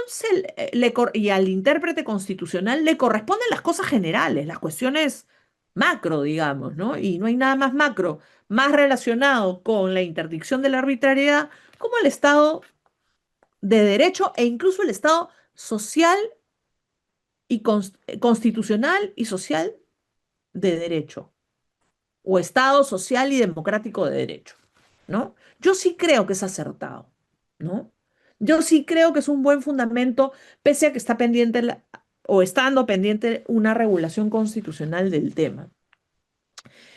y al intérprete constitucional le corresponden las cosas generales, las cuestiones macro, digamos, ¿no? Y no hay nada más macro, más relacionado con la interdicción de la arbitrariedad como el Estado de Derecho e incluso el Estado social y constitucional y social de derecho o Estado social y democrático de derecho, ¿no? Yo sí creo que es acertado, ¿no? Yo sí creo que es un buen fundamento, pese a que está pendiente o estando pendiente una regulación constitucional del tema.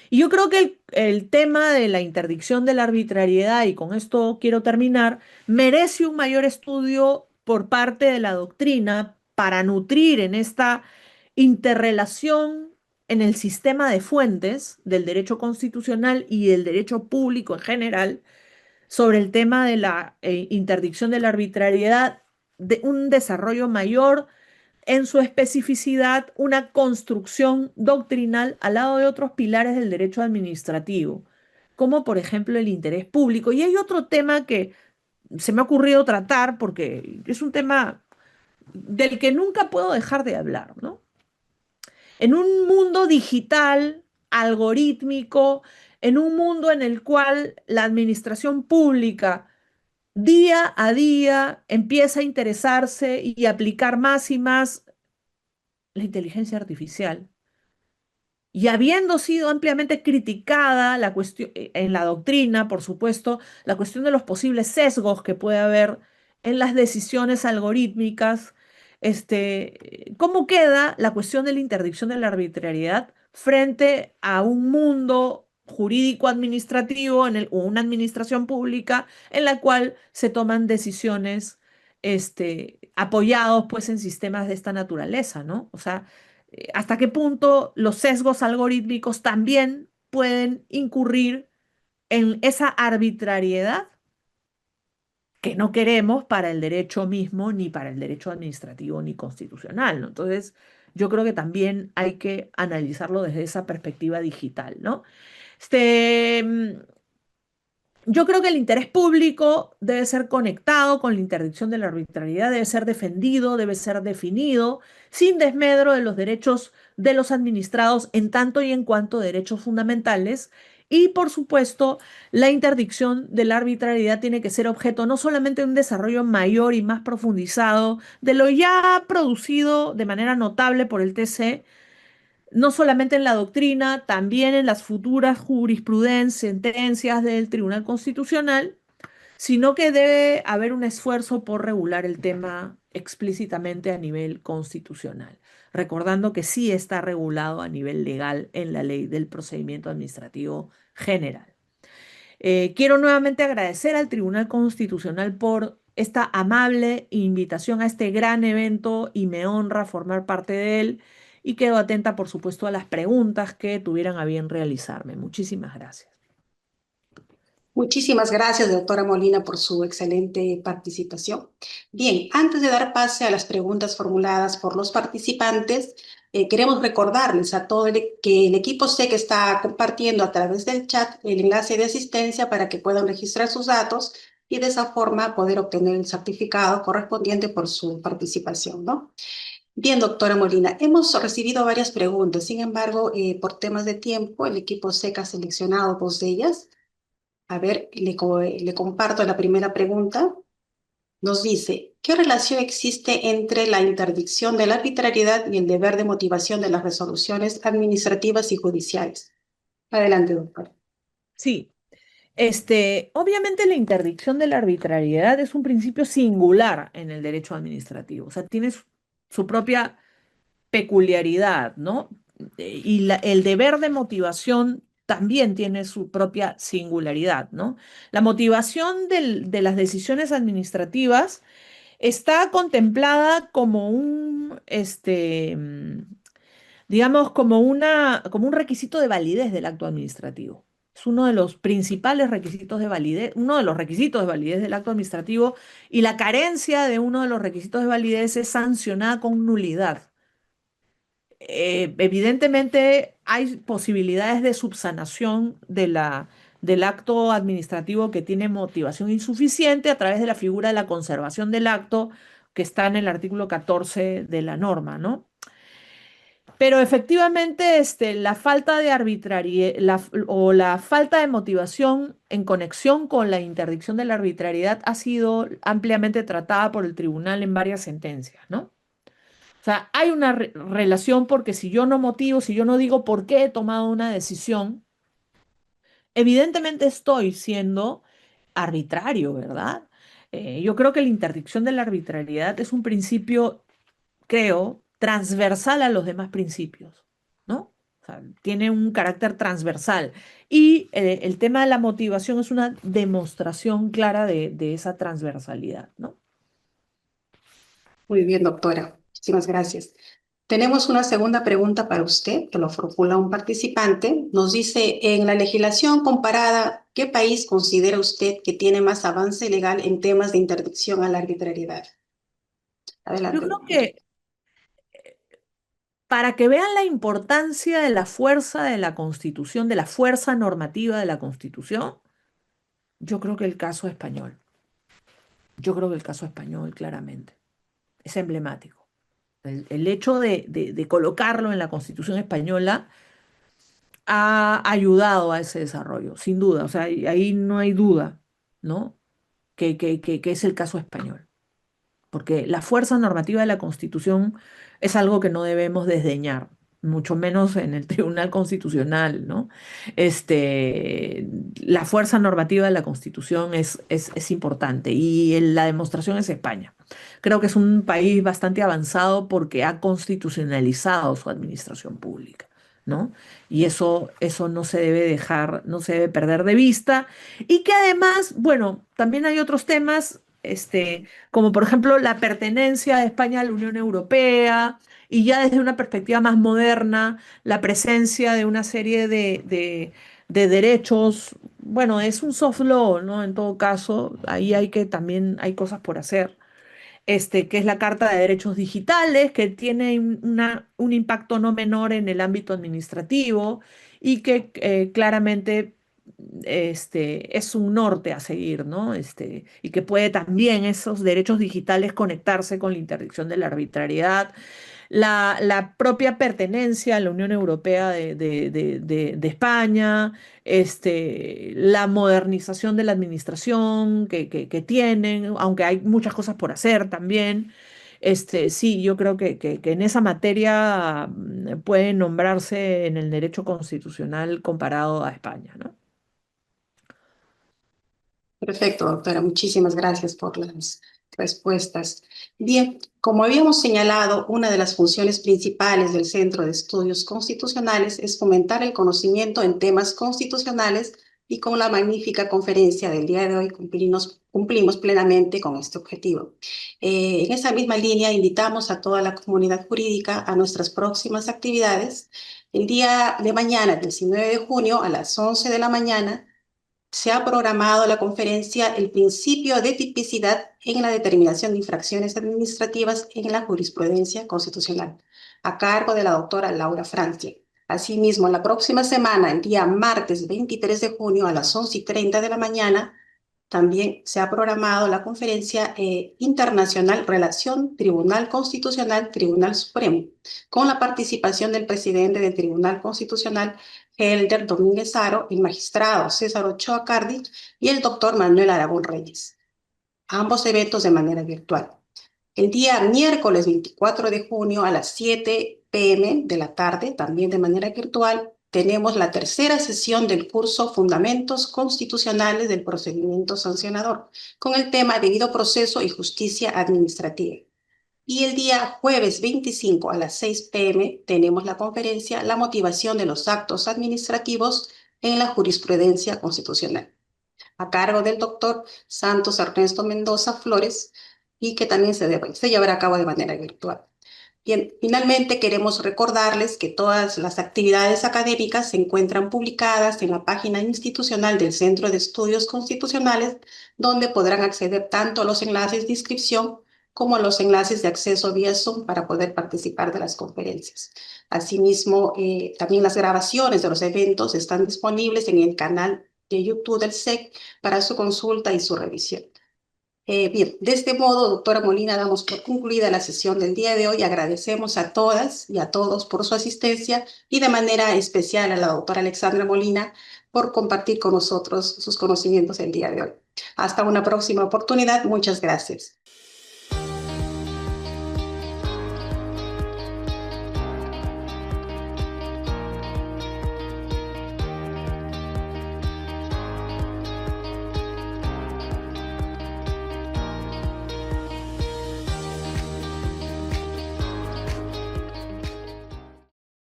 Y yo creo que el tema de la interdicción de la arbitrariedad, y con esto quiero terminar, merece un mayor estudio por parte de la doctrina para nutrir en esta interrelación en el sistema de fuentes del derecho constitucional y del derecho público en general sobre el tema de la interdicción de la arbitrariedad, de un desarrollo mayor en su especificidad, una construcción doctrinal al lado de otros pilares del derecho administrativo, como por ejemplo el interés público. Y hay otro tema que se me ha ocurrido tratar porque es un tema del que nunca puedo dejar de hablar, ¿no? En un mundo digital, algorítmico, en un mundo en el cual la administración pública día a día empieza a interesarse y aplicar más y más la inteligencia artificial, y habiendo sido ampliamente criticada la cuestión, en la doctrina, por supuesto, la cuestión de los posibles sesgos que puede haber en las decisiones algorítmicas, ¿cómo queda la cuestión de la interdicción de la arbitrariedad frente a un mundo jurídico administrativo o una administración pública en la cual se toman decisiones apoyados pues en sistemas de esta naturaleza, ¿no? O sea, hasta qué punto los sesgos algorítmicos también pueden incurrir en esa arbitrariedad que no queremos para el derecho mismo, ni para el derecho administrativo, ni constitucional, ¿no? Entonces, yo creo que también hay que analizarlo desde esa perspectiva digital, ¿no? Este, mm, yo creo que el interés público debe ser conectado con la interdicción de la arbitrariedad, debe ser defendido, debe ser definido, sin desmedro de los derechos de los administrados en tanto y en cuanto derechos fundamentales. Y, por supuesto, la interdicción de la arbitrariedad tiene que ser objeto no solamente de un desarrollo mayor y más profundizado de lo ya producido de manera notable por el TC, no solamente en la doctrina, también en las futuras jurisprudencias, sentencias del Tribunal Constitucional, sino que debe haber un esfuerzo por regular el tema explícitamente a nivel constitucional, recordando que sí está regulado a nivel legal en la Ley del Procedimiento Administrativo General. Quiero nuevamente agradecer al Tribunal Constitucional por esta amable invitación a este gran evento y me honra formar parte de él y quedo atenta, por supuesto, a las preguntas que tuvieran a bien realizarme. Muchísimas gracias. Muchísimas gracias, doctora Molina, por su excelente participación. Bien, antes de dar pase a las preguntas formuladas por los participantes, queremos recordarles a que el equipo C que está compartiendo a través del chat el enlace de asistencia para que puedan registrar sus datos y de esa forma poder obtener el certificado correspondiente por su participación, ¿no? Bien, doctora Molina, hemos recibido varias preguntas. Sin embargo, por temas de tiempo, el equipo C ha seleccionado dos de ellas. A ver, le comparto la primera pregunta. Nos dice, ¿qué relación existe entre la interdicción de la arbitrariedad y el deber de motivación de las resoluciones administrativas y judiciales? Adelante, doctor. Sí, obviamente la interdicción de la arbitrariedad es un principio singular en el derecho administrativo, o sea, tiene su propia peculiaridad, ¿no? Y el deber de motivación también tiene su propia singularidad, ¿no? La motivación de las decisiones administrativas está contemplada como digamos, como un requisito de validez del acto administrativo. Es uno de los principales requisitos de validez, uno de los requisitos de validez del acto administrativo y la carencia de uno de los requisitos de validez es sancionada con nulidad. Evidentemente hay posibilidades de subsanación del acto administrativo que tiene motivación insuficiente a través de la figura de la conservación del acto que está en el artículo 14 de la norma, ¿no? Pero efectivamente, la falta de arbitrariedad o la falta de motivación en conexión con la interdicción de la arbitrariedad ha sido ampliamente tratada por el tribunal en varias sentencias, ¿no? O sea, hay una relación porque si yo no motivo, si yo no digo por qué he tomado una decisión, evidentemente estoy siendo arbitrario, ¿verdad? Yo creo que la interdicción de la arbitrariedad es un principio, creo, transversal a los demás principios, ¿no? O sea, tiene un carácter transversal. Y el tema de la motivación es una demostración clara de esa transversalidad, ¿no? Muy bien, doctora. Muchísimas gracias. Tenemos una segunda pregunta para usted, que lo formula un participante. Nos dice, en la legislación comparada, ¿qué país considera usted que tiene más avance legal en temas de interdicción a la arbitrariedad? Yo Adelante, creo doctora. que para que vean la importancia de la fuerza de la Constitución, de la fuerza normativa de la Constitución, yo creo que el caso español, yo creo que el caso español claramente es emblemático. El hecho de colocarlo en la Constitución española ha ayudado a ese desarrollo, sin duda. O sea, ahí no hay duda, ¿no? Que es el caso español. Porque la fuerza normativa de la Constitución es algo que no debemos desdeñar, mucho menos en el Tribunal Constitucional, ¿no? La fuerza normativa de la Constitución es importante y la demostración es España. Creo que es un país bastante avanzado porque ha constitucionalizado su administración pública, ¿no? Y eso no se debe dejar, no se debe perder de vista. Y que además, bueno, también hay otros temas, como por ejemplo la pertenencia de España a la Unión Europea, y ya desde una perspectiva más moderna, la presencia de una serie de derechos. Bueno, es un soft law, ¿no? En todo caso, ahí también hay cosas por hacer, que es la Carta de Derechos Digitales, que tiene un impacto no menor en el ámbito administrativo y que claramente es un norte a seguir, ¿no? Y que puede también esos derechos digitales conectarse con la interdicción de la arbitrariedad, la propia pertenencia a la Unión Europea de España, la modernización de la administración que tienen, aunque hay muchas cosas por hacer también. Sí, yo creo que en esa materia puede nombrarse en el derecho constitucional comparado a España, ¿no? Perfecto, doctora. Muchísimas gracias por las respuestas. Bien, como habíamos señalado, una de las funciones principales del Centro de Estudios Constitucionales es fomentar el conocimiento en temas constitucionales y con la magnífica conferencia del día de hoy cumplimos plenamente con este objetivo. En esa misma línea, invitamos a toda la comunidad jurídica a nuestras próximas actividades. El día de mañana, 19 de junio, a las 11 de la mañana, se ha programado la conferencia El principio de tipicidad en la determinación de infracciones administrativas en la jurisprudencia constitucional, a cargo de la doctora Laura Francia. Asimismo, la próxima semana, el día martes 23 de junio a las 11:30 de la mañana, también se ha programado la conferencia internacional Relación Tribunal Constitucional, Tribunal Supremo, con la participación del presidente del Tribunal Constitucional, Helder Domínguez Aro, el magistrado César Ochoa Cardi y el doctor Manuel Aragón Reyes, ambos eventos de manera virtual. El día miércoles 24 de junio a las 7 p.m. de la tarde, también de manera virtual, tenemos la tercera sesión del curso Fundamentos Constitucionales del Procedimiento Sancionador, con el tema Debido Proceso y Justicia Administrativa. Y el día jueves 25 a las 6 p.m. tenemos la conferencia La motivación de los actos administrativos en la jurisprudencia constitucional, a cargo del doctor Santos Ernesto Mendoza Flores, y que también se llevará a cabo de manera virtual. Bien, finalmente queremos recordarles que todas las actividades académicas se encuentran publicadas en la página institucional del Centro de Estudios Constitucionales, donde podrán acceder tanto a los enlaces de inscripción como a los enlaces de acceso vía Zoom para poder participar de las conferencias. Asimismo, también las grabaciones de los eventos están disponibles en el canal de YouTube del SEC para su consulta y su revisión. Bien, de este modo, doctora Molina, damos por concluida la sesión del día de hoy. Agradecemos a todas y a todos por su asistencia y de manera especial a la doctora Alexandra Molina por compartir con nosotros sus conocimientos el día de hoy. Hasta una próxima oportunidad. Muchas gracias.